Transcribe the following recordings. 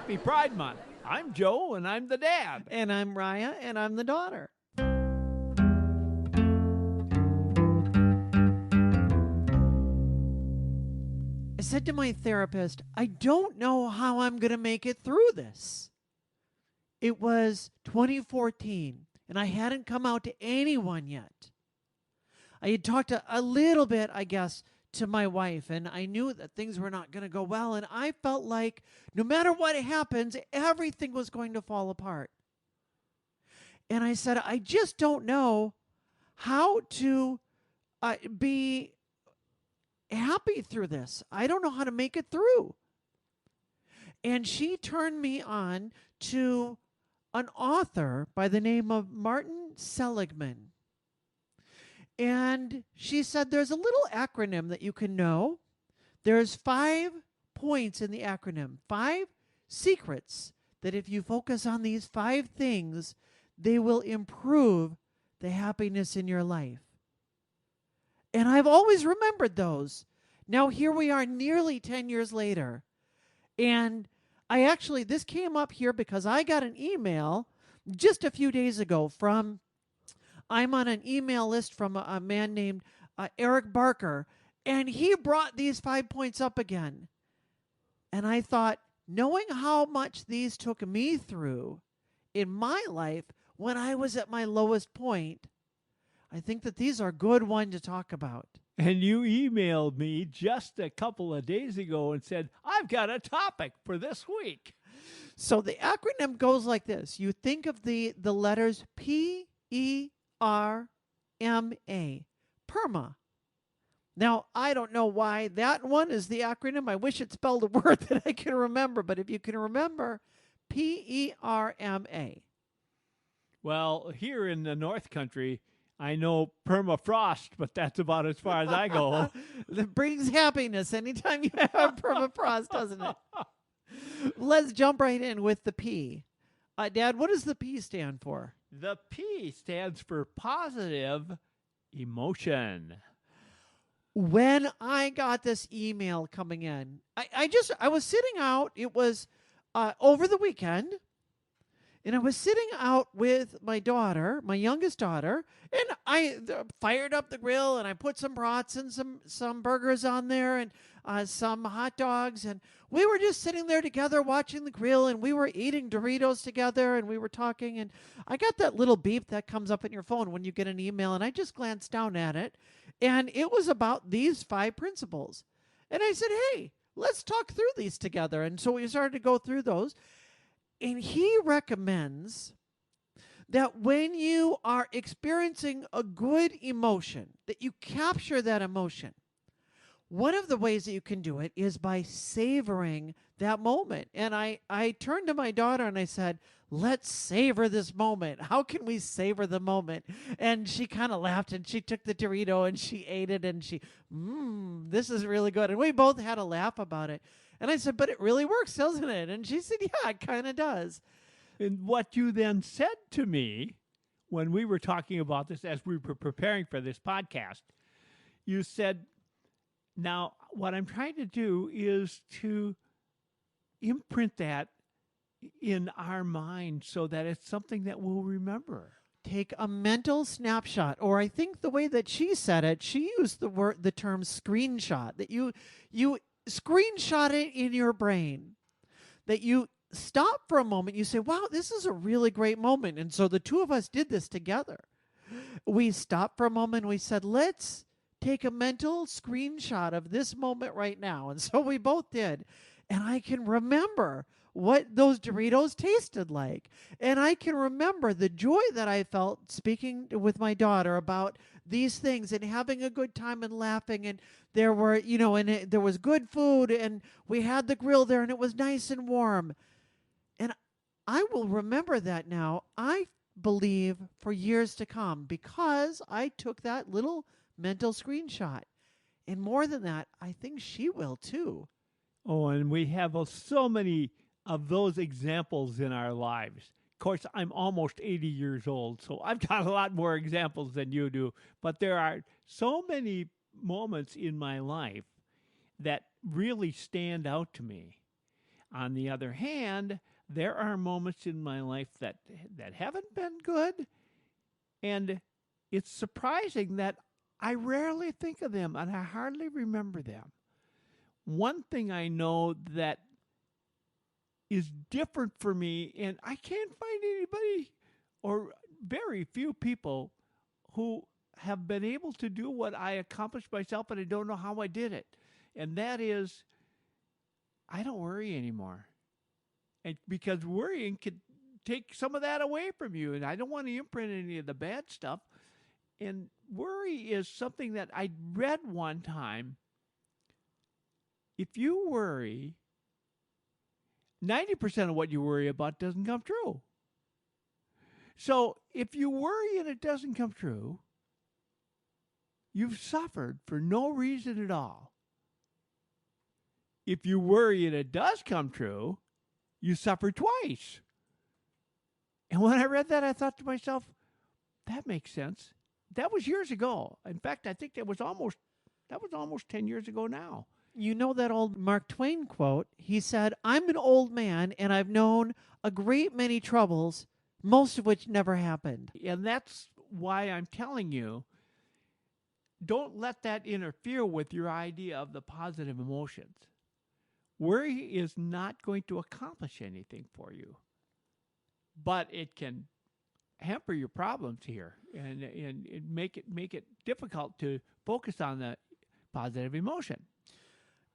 Happy Pride Month. I'm Joe, and I'm the dad. And I'm Raya, and I'm the daughter. I said to my therapist, I don't know how I'm going to make it through this. It was 2014, and I hadn't come out to anyone yet. I had talked a little bit, I guess, to my wife, and I knew that things were not going to go well, and I felt like no matter what happens, everything was going to fall apart. And I said, I just don't know how to be happy through this. I don't know how to make it through. And she turned me on to an author by the name of Martin Seligman. And she said there's a little acronym that you can know. There's 5 points in the acronym, 5 secrets that if you focus on these 5 things, they will improve the happiness in your life. And I've always remembered those. Now here we are nearly 10 years later. And this came up here because I got an email just a few days ago I'm on an email list from a man named Eric Barker, and he brought these 5 points up again. And I thought, knowing how much these took me through in my life when I was at my lowest point, I think that these are a good one to talk about. And you emailed me just a couple of days ago and said, I've got a topic for this week. So the acronym goes like this. You think of the letters PERMA, PERMA. Now, I don't know why that one is the acronym. I wish it spelled a word that I can remember, but if you can remember, PERMA. Well, here in the North Country, I know permafrost, but that's about as far as I go. That brings happiness anytime you have permafrost, doesn't it? Let's jump right in with the P. Dad, what does the P stand for? The P stands for positive emotion. When I got this email coming in, I was sitting out. It was over the weekend. And I was sitting out with my daughter, my youngest daughter, and I fired up the grill and I put some brats and some burgers on there and some hot dogs. And we were just sitting there together watching the grill, and we were eating Doritos together, and we were talking. And I got that little beep that comes up in your phone when you get an email, and I just glanced down at it. And it was about these 5 principles. And I said, hey, let's talk through these together. And so we started to go through those. And he recommends that when you are experiencing a good emotion, that you capture that emotion. One of the ways that you can do it is by savoring that moment. And I turned to my daughter and I said, let's savor this moment. How can we savor the moment? And she kind of laughed and she took the Dorito and she ate it and this is really good. And we both had a laugh about it. And I said, but it really works, doesn't it? And she said, yeah, it kind of does. And what you then said to me when we were talking about this as we were preparing for this podcast, you said, now what I'm trying to do is to imprint that in our mind so that it's something that we'll remember. Take a mental snapshot, or I think the way that she said it, she used the term screenshot, that you screenshot it in your brain, that you stop for a moment, you say, wow, this is a really great moment. And so the two of us did this together. We stopped for a moment, we said, let's take a mental screenshot of this moment right now. And so we both did. And I can remember what those Doritos tasted like. And I can remember the joy that I felt speaking with my daughter about these things and having a good time and laughing. And there were, there was good food and we had the grill there and it was nice and warm. And I will remember that now, I believe, for years to come, because I took that little mental screenshot. And more than that, I think she will too. Oh, and we have so many of those examples in our lives. Of course, I'm almost 80 years old, so I've got a lot more examples than you do. But there are so many moments in my life that really stand out to me. On the other hand, there are moments in my life that haven't been good, and it's surprising that I rarely think of them and I hardly remember them. One thing I know that is different for me, and I can't find anybody or very few people who have been able to do what I accomplished myself, and I don't know how I did it. And that is, I don't worry anymore. And because worrying could take some of that away from you, and I don't want to imprint any of the bad stuff. And worry is something that I read one time. If you worry, 90% of what you worry about doesn't come true. So if you worry and it doesn't come true, you've suffered for no reason at all. If you worry and it does come true, you suffer twice. And when I read that, I thought to myself, that makes sense. That was years ago. In fact, I think that was almost 10 years ago now. You know that old Mark Twain quote? He said, "I'm an old man and I've known a great many troubles, most of which never happened." And that's why I'm telling you, don't let that interfere with your idea of the positive emotions. Worry is not going to accomplish anything for you, but it can hamper your problems here and make it difficult to focus on the positive emotion.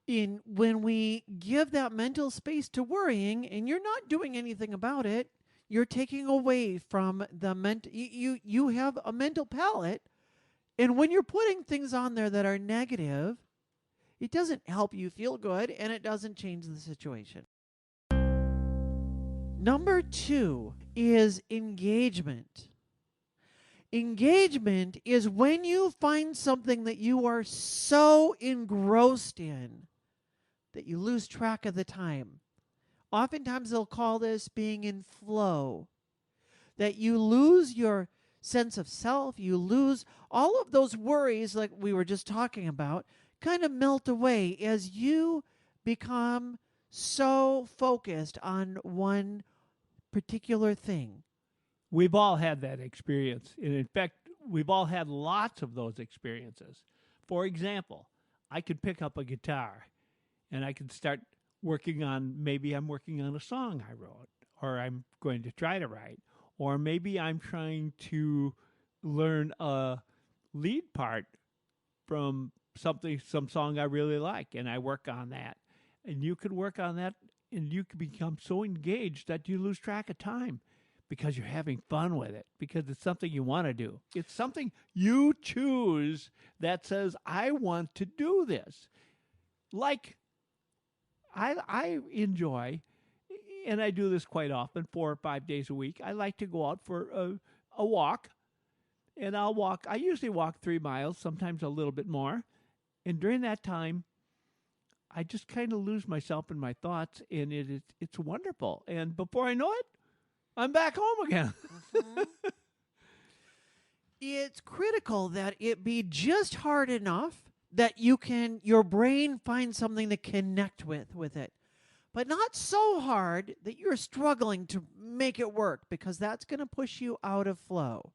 When we give that mental space to worrying and you're not doing anything about it, you're taking away from the mental. You have a mental palette, and when you're putting things on there that are negative, it doesn't help you feel good, and it doesn't change the situation. Number 2 is engagement. Engagement is when you find something that you are so engrossed in that you lose track of the time. Oftentimes they'll call this being in flow, that you lose your sense of self, you lose all of those worries like we were just talking about, kind of melt away as you become so focused on one particular thing. We've all had that experience. And in fact, we've all had lots of those experiences. For example, I could pick up a guitar and I could start working on, maybe I'm working on a song I wrote, or I'm going to try to write, or maybe I'm trying to learn a lead part from some song I really like, and I work on that. And you could work on that, and you could become so engaged that you lose track of time because you're having fun with it, because it's something you want to do. It's something you choose that says, I want to do this. Like, I enjoy, and I do this quite often, 4 or 5 days a week. I like to go out for a walk, and I'll walk. I usually walk 3 miles, sometimes a little bit more. And during that time, I just kind of lose myself in my thoughts, and it's wonderful. And before I know it, I'm back home again. Mm-hmm. It's critical that it be just hard enough that your brain find something to connect with it, but not so hard that you're struggling to make it work, because that's going to push you out of flow.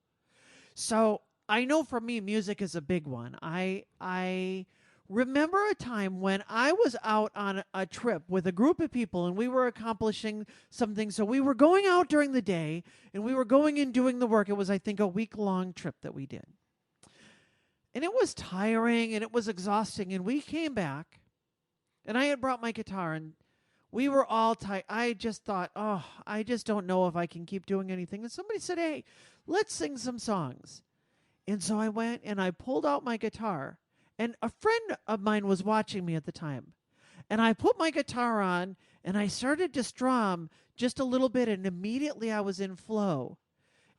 So I know for me, music is a big one. I remember a time when I was out on a trip with a group of people and we were accomplishing something. So we were going out during the day and we were going and doing the work. It was, I think, a week-long trip that we did. And it was tiring and it was exhausting. And we came back and I had brought my guitar and we were all tired. I just thought, oh, I just don't know if I can keep doing anything. And somebody said, hey, let's sing some songs. And so I went and I pulled out my guitar. And a friend of mine was watching me at the time. And I put my guitar on and I started to strum just a little bit. And immediately I was in flow.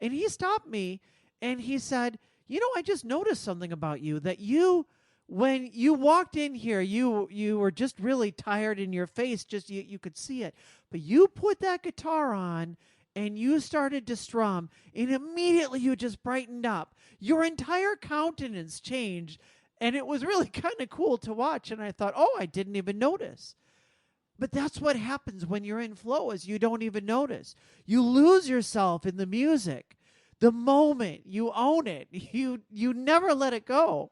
And he stopped me and he said, you know, I just noticed something about you, that when you walked in here, you were just really tired in your face, just you could see it. But you put that guitar on and you started to strum, and immediately you just brightened up. Your entire countenance changed, and it was really kind of cool to watch. And I thought, oh, I didn't even notice. But that's what happens when you're in flow, is you don't even notice. You lose yourself in the music. The moment you own it, you never let it go.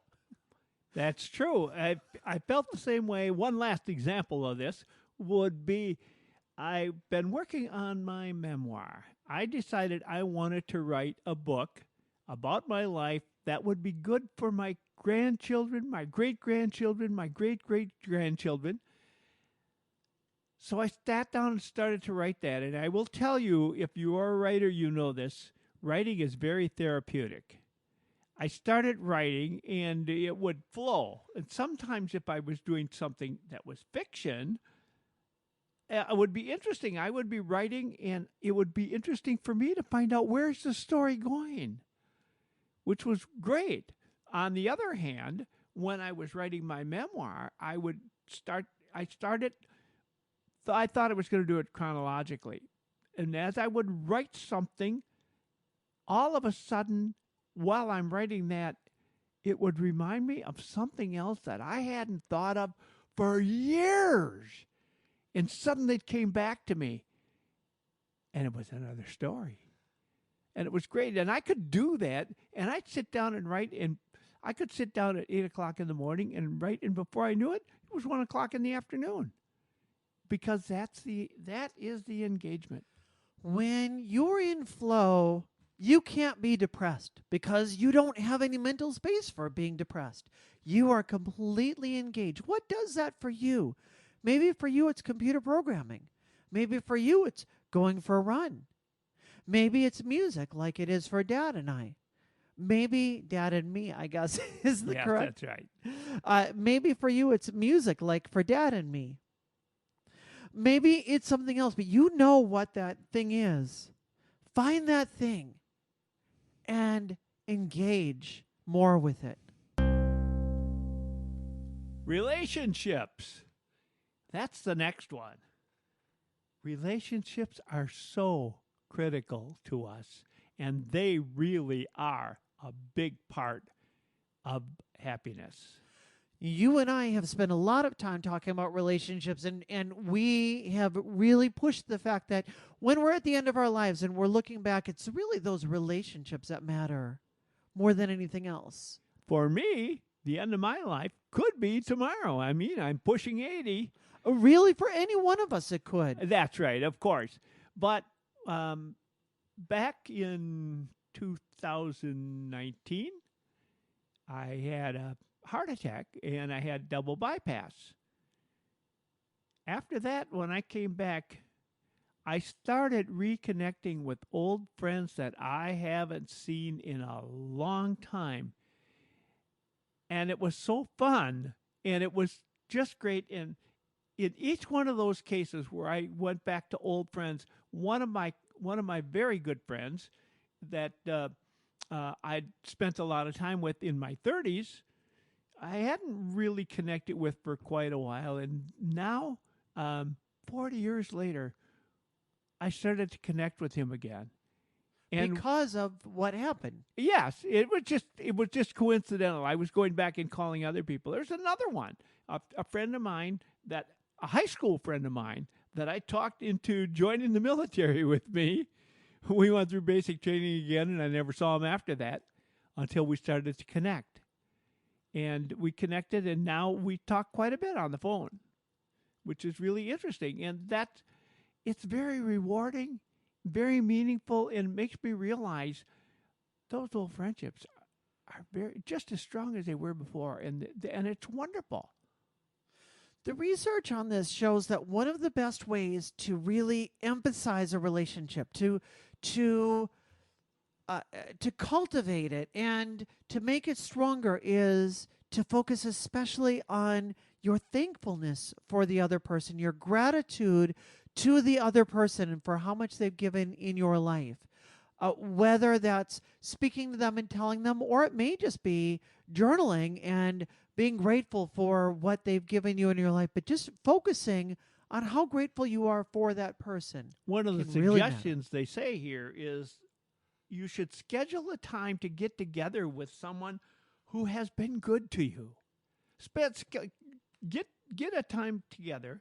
That's true. I felt the same way. One last example of this would be I've been working on my memoir. I decided I wanted to write a book about my life that would be good for my grandchildren, my great grandchildren, my great great grandchildren. So I sat down and started to write that. And I will tell you, if you are a writer, you know this. Writing is very therapeutic. I started writing and it would flow. And sometimes if I was doing something that was fiction, it would be interesting. I would be writing and it would be interesting for me to find out where's the story going, which was great. On the other hand, when I was writing my memoir, I thought I was going to do it chronologically. And as I would write something, all of a sudden, while I'm writing that, it would remind me of something else that I hadn't thought of for years. And suddenly it came back to me. And it was another story. And it was great. And I could do that. And I'd sit down and write. And I could sit down at 8 o'clock in the morning and write. And before I knew it, it was 1 o'clock in the afternoon. Because that is the engagement. When you're in flow, you can't be depressed because you don't have any mental space for being depressed. You are completely engaged. What does that for you? Maybe for you it's computer programming. Maybe for you it's going for a run. Maybe it's music like it is for Dad and I. Maybe Dad and me, I guess, is the correct. That's right. Maybe for you it's music like for Dad and me. Maybe it's something else, but you know what that thing is. Find that thing and engage more with it. Relationships. That's the next one. Relationships are so critical to us, and they really are a big part of happiness. You and I have spent a lot of time talking about relationships, and we have really pushed the fact that when we're at the end of our lives and we're looking back, it's really those relationships that matter more than anything else. For me, the end of my life could be tomorrow. I mean, I'm pushing 80. Really, for any one of us, it could. That's right, of course. But back in 2019, I had a heart attack and I had double bypass. After that, when I came back, I started reconnecting with old friends that I haven't seen in a long time. And it was so fun and it was just great. And in each one of those cases where I went back to old friends, one of my very good friends that I'd spent a lot of time with in my 30s, I hadn't really connected with for quite a while. And now, 40 years later, I started to connect with him again. And because of what happened. Yes, it was just coincidental. I was going back and calling other people. There's another one, a friend of mine, a high school friend of mine that I talked into joining the military with me. We went through basic training again, and I never saw him after that until we started to connect. And we connected, and now we talk quite a bit on the phone, which is really interesting. And it's very rewarding, very meaningful, and makes me realize those old friendships are just as strong as they were before, and it's wonderful. The research on this shows that one of the best ways to really emphasize a relationship, to cultivate it and to make it stronger, is to focus especially on your thankfulness for the other person, your gratitude to the other person and for how much they've given in your life. Whether that's speaking to them and telling them, or it may just be journaling and being grateful for what they've given you in your life, but just focusing on how grateful you are for that person. One of the suggestions they say here is you should schedule a time to get together with someone who has been good to you. Get a time together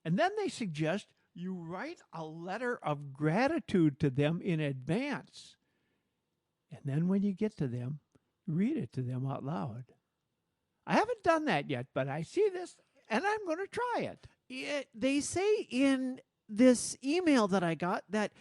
And then they suggest you write a letter of gratitude to them in advance. And then when you get to them, read it to them out loud. I haven't done that yet, but I see this and I'm going to try it. They say in this email that I got that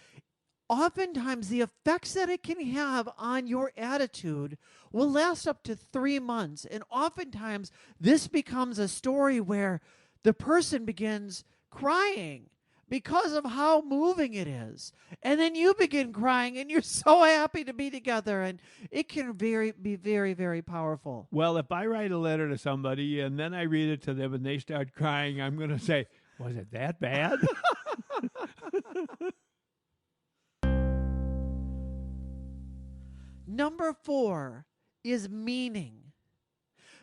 oftentimes the effects that it can have on your attitude will last up to 3 months. And oftentimes this becomes a story where the person begins crying because of how moving it is. And then you begin crying and you're so happy to be together. And it can be very, very powerful. Well, if I write a letter to somebody and then I read it to them and they start crying, I'm going to say, was it that bad? Number 4 is meaning.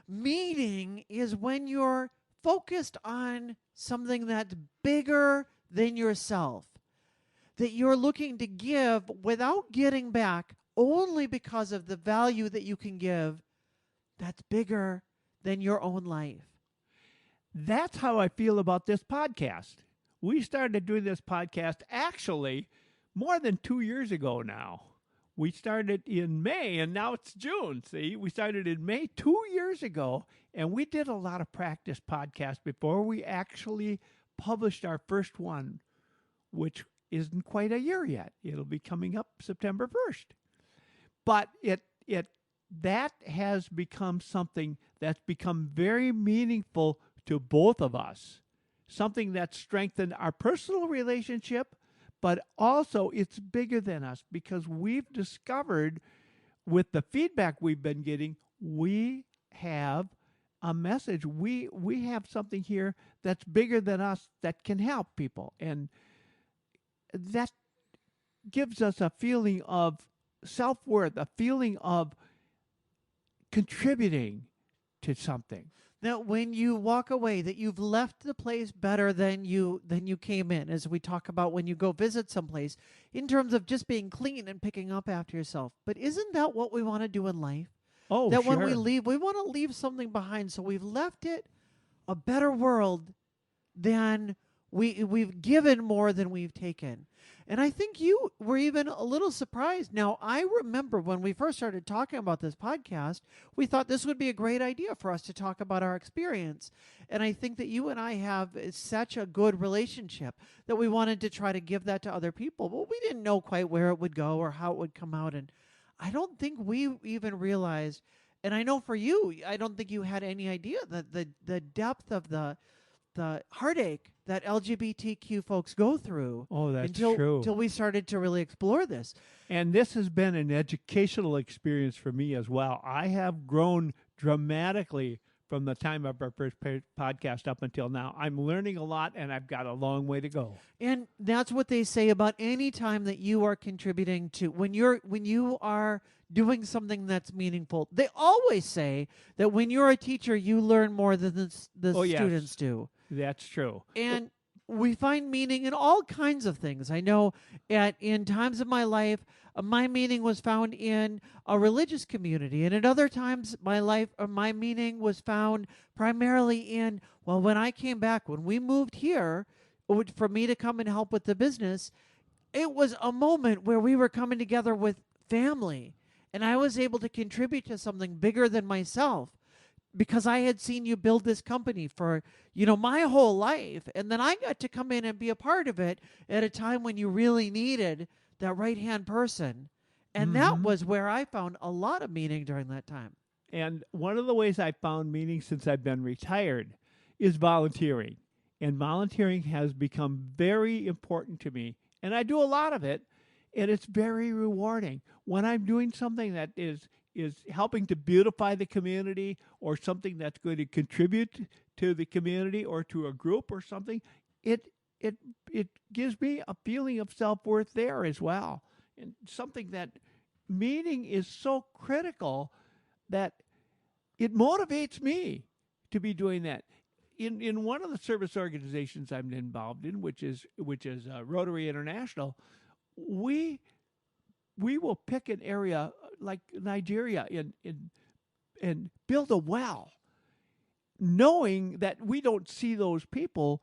Meaning is when you're focused on something that's bigger than yourself, that you're looking to give without getting back only because of the value that you can give that's bigger than your own life. That's how I feel about this podcast. We started doing this podcast actually more than 2 years ago now. We started in May, and now it's June. See, we started in May 2 years ago, and we did a lot of practice podcasts before we actually published our first one, which isn't quite a year yet. It'll be coming up September 1st. But that has become something that's become very meaningful to both of us, something that strengthened our personal relationship, but also it's bigger than us because we've discovered with the feedback we've been getting, we have a message. We have something here that's bigger than us that can help people. And that gives us a feeling of self-worth, a feeling of contributing to something. Now, when you walk away, that you've left the place better than you came in, as we talk about when you go visit someplace, in terms of just being clean and picking up after yourself. But isn't that what we want to do in life? Oh, that sure. when we leave, we want to leave something behind. So we've left it a better world than we've given more than we've taken. And I think you were even a little surprised. Now, I remember when we first started talking about this podcast, we thought this would be a great idea for us to talk about our experience. And I think that you and I have such a good relationship that we wanted to try to give that to other people. But we didn't know quite where it would go or how it would come out. And I don't think we even realized, and I know for you, I don't think you had any idea that the depth of the heartache that LGBTQ folks go through. Oh, that's until, true. Until we started to really explore this. And this has been an educational experience for me as well. I have grown dramatically from the time of our first podcast up until now. I'm learning a lot, and I've got a long way to go. And that's what they say about any time that you are contributing to, when you are doing something that's meaningful. They always say that when you're a teacher, you learn more than the students do. That's true. And we find meaning in all kinds of things. I know in times of my life, my meaning was found in a religious community. And at other times, my meaning was found primarily in, well, when I came back, when we moved here, for me to come and help with the business, it was a moment where we were coming together with family. And I was able to contribute to something bigger than myself, because I had seen you build this company for, my whole life. And then I got to come in and be a part of it at a time when you really needed that right-hand person. And that was where I found a lot of meaning during that time. And one of the ways I found meaning since I've been retired is volunteering. And volunteering has become very important to me. And I do a lot of it, and it's very rewarding. When I'm doing something that is helping to beautify the community, or something that's going to contribute to the community or to a group or something, it gives me a feeling of self-worth there as well. And something that meaning is so critical that it motivates me to be doing that. In one of the service organizations I'm involved in, which is Rotary International, we will pick an area like Nigeria and build a well, knowing that we don't see those people,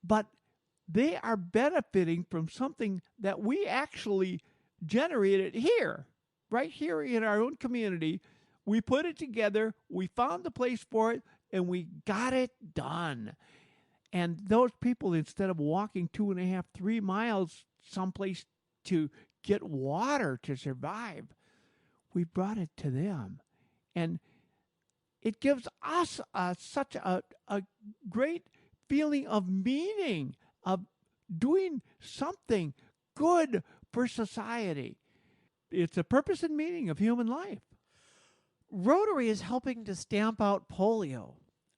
but they are benefiting from something that we actually generated here, right here in our own community. We put it together, we found the place for it, and we got it done. And those people, instead of walking 2.5, 3 miles someplace to get water to survive, we brought it to them. And it gives us such a great feeling of meaning, of doing something good for society. It's a purpose and meaning of human life. Rotary is helping to stamp out polio.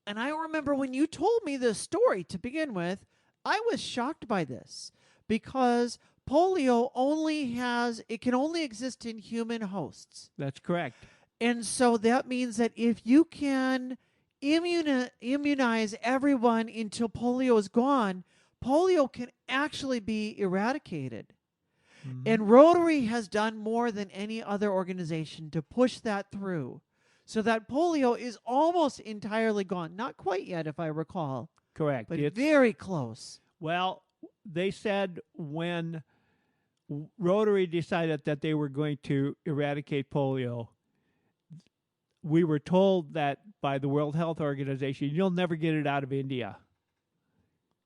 And I remember when you told me this story to begin with, I was shocked by this because polio it can only exist in human hosts. That's correct. And so that means that if you can immunize everyone until polio is gone, polio can actually be eradicated. Mm-hmm. And Rotary has done more than any other organization to push that through so that polio is almost entirely gone. Not quite yet, if I recall. Correct. But very close. Well, they said when Rotary decided that they were going to eradicate polio, we were told that by the World Health Organization, you'll never get it out of India.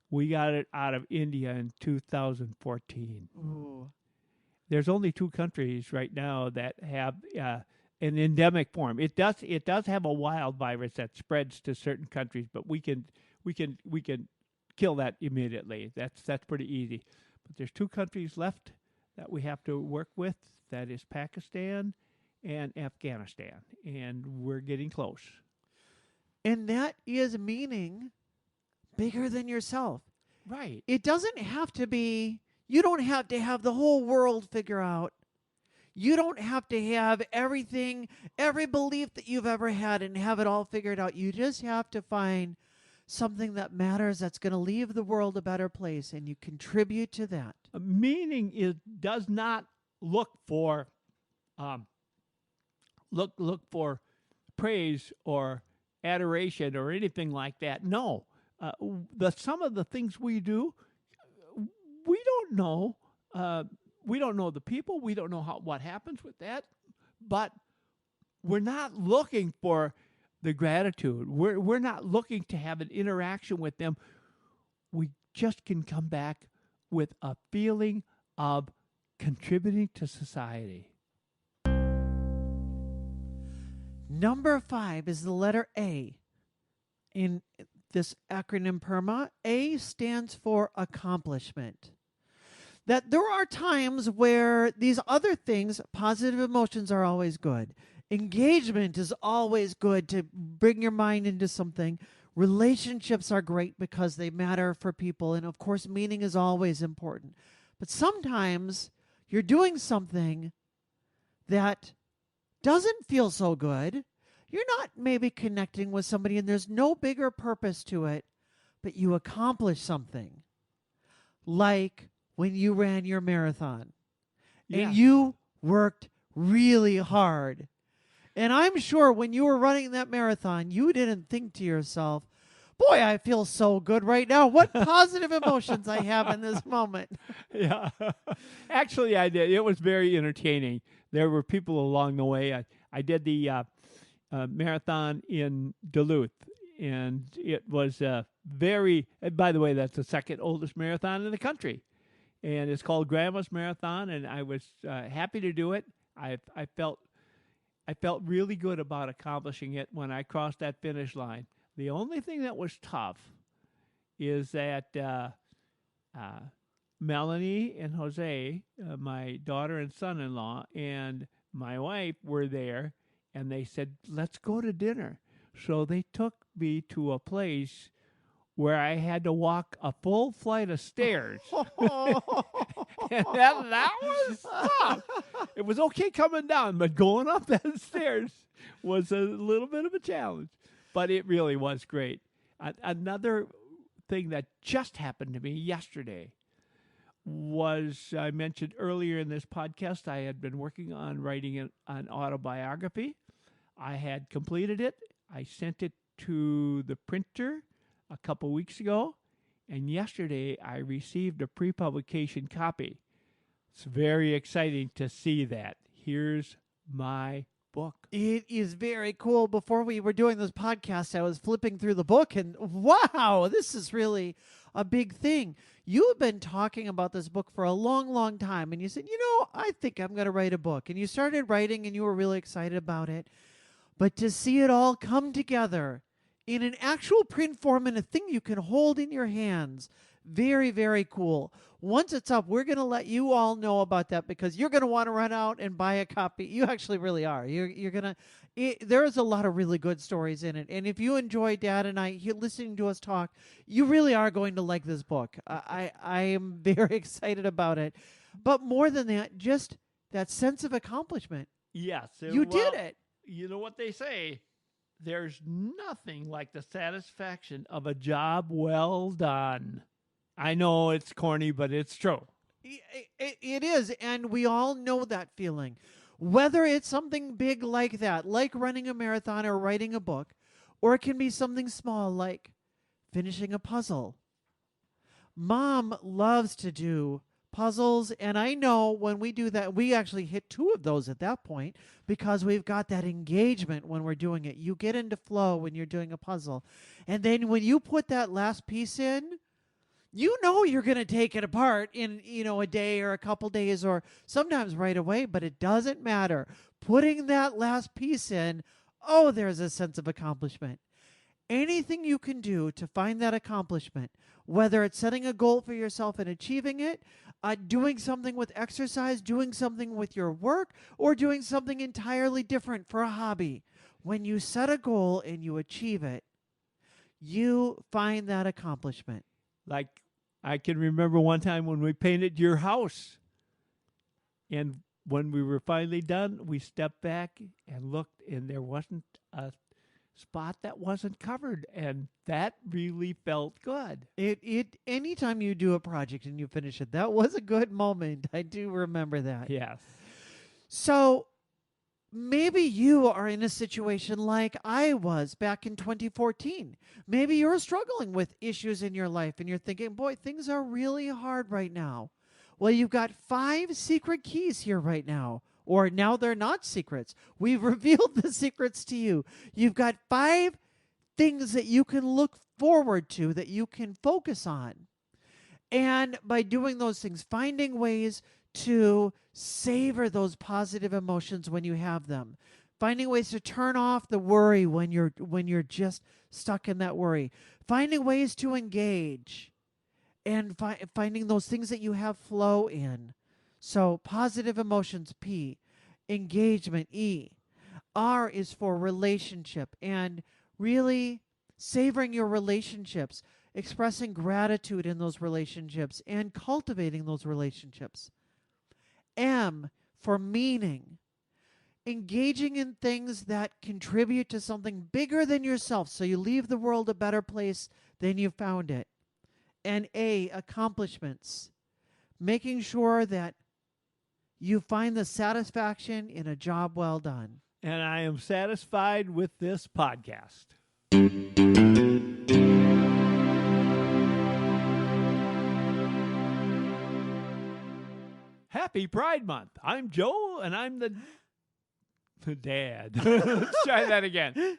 We got it out of India in 2014. Ooh. There's only 2 countries right now that have an endemic form. It does have a wild virus that spreads to certain countries, but we can kill that immediately. That's pretty easy. But there's 2 countries left that we have to work with. That is Pakistan and Afghanistan, and we're getting close. And that is meaning bigger than yourself. Right. It doesn't have to be, you don't have to have the whole world figure out. You don't have to have everything, every belief that you've ever had and have it all figured out. You just have to find something that matters that's going to leave the world a better place, and you contribute to that. Meaning does not look for look for praise or adoration or anything like that. No, some of the things we do, we don't know. We don't know the people. We don't know what happens with that. But we're not looking for the gratitude. We're not looking to have an interaction with them. We just can come back with a feeling of contributing to society. Number 5 is the letter A in this acronym PERMA. A stands for accomplishment. That there are times where these other things, positive emotions, are always good. Engagement is always good to bring your mind into something. Relationships are great because they matter for people. And of course, meaning is always important. But sometimes you're doing something that doesn't feel so good. You're not maybe connecting with somebody and there's no bigger purpose to it, but you accomplish something. Like when you ran your marathon. Yeah. And you worked really hard. And I'm sure when you were running that marathon, you didn't think to yourself, boy, I feel so good right now. What positive emotions I have in this moment. Yeah. Actually, I did. It was very entertaining. There were people along the way. I did the marathon in Duluth, and it was very, and by the way, that's the second oldest marathon in the country. And it's called Grandma's Marathon, and I was happy to do it. I felt really good about accomplishing it when I crossed that finish line. The only thing that was tough is that Melanie and Jose, my daughter and son-in-law, and my wife were there, and they said, let's go to dinner. So they took me to a place where I had to walk a full flight of stairs. And that was tough. It was okay coming down, but going up that stairs was a little bit of a challenge. But it really was great. Another thing that just happened to me yesterday was, I mentioned earlier in this podcast, I had been working on writing an autobiography. I had completed it. I sent it to the printer a couple weeks ago, And yesterday I received a pre-publication copy. It's very exciting to see that. Here's my book. It is very cool. Before we were doing this podcast, I was flipping through the book, and wow, this is really a big thing. You have been talking about this book for a long, long time, and you said, I think I'm going to write a book. And you started writing, and you were really excited about it. But to see it all come together in an actual print form and a thing you can hold in your hands, very, very cool. Once it's up, we're going to let you all know about that because you're going to want to run out and buy a copy. You actually really are. You're going to. There is a lot of really good stories in it. And if you enjoy Dad and I listening to us talk, you really are going to like this book. I am very excited about it. But more than that, just that sense of accomplishment. Yes. You did it. You know what they say? There's nothing like the satisfaction of a job well done. I know it's corny, but it's true. It is, and we all know that feeling. Whether it's something big like that, like running a marathon or writing a book, or it can be something small like finishing a puzzle. Mom loves to do puzzles, and I know when we do that, we actually hit 2 of those at that point because we've got that engagement when we're doing it. You get into flow when you're doing a puzzle. And then when you put that last piece in, you know you're going to take it apart in, a day or a couple days or sometimes right away, but it doesn't matter. Putting that last piece in, there's a sense of accomplishment. Anything you can do to find that accomplishment, whether it's setting a goal for yourself and achieving it, doing something with exercise, doing something with your work, or doing something entirely different for a hobby. When you set a goal and you achieve it, you find that accomplishment. Like, I can remember one time when we painted your house. And when we were finally done, we stepped back and looked, and there wasn't a spot that wasn't covered. And that really felt good. Anytime you do a project and you finish it, that was a good moment. I do remember that. Yes. So maybe you are in a situation like I was back in 2014. Maybe you're struggling with issues in your life and you're thinking, boy, things are really hard right now. Well, you've got 5 secret keys here right now. Or now they're not secrets. We've revealed the secrets to you. You've got 5 things that you can look forward to, that you can focus on. And by doing those things, finding ways to savor those positive emotions when you have them. Finding ways to turn off the worry when you're just stuck in that worry. Finding ways to engage. And finding those things that you have flow in. So positive emotions, P. Engagement, E. R is for relationship and really savoring your relationships, expressing gratitude in those relationships and cultivating those relationships. M for meaning. Engaging in things that contribute to something bigger than yourself so you leave the world a better place than you found it. And A, accomplishments. Making sure that you find the satisfaction in a job well done. And I am satisfied with this podcast. Happy Pride Month. I'm Joe, and I'm the dad. Let's try that again.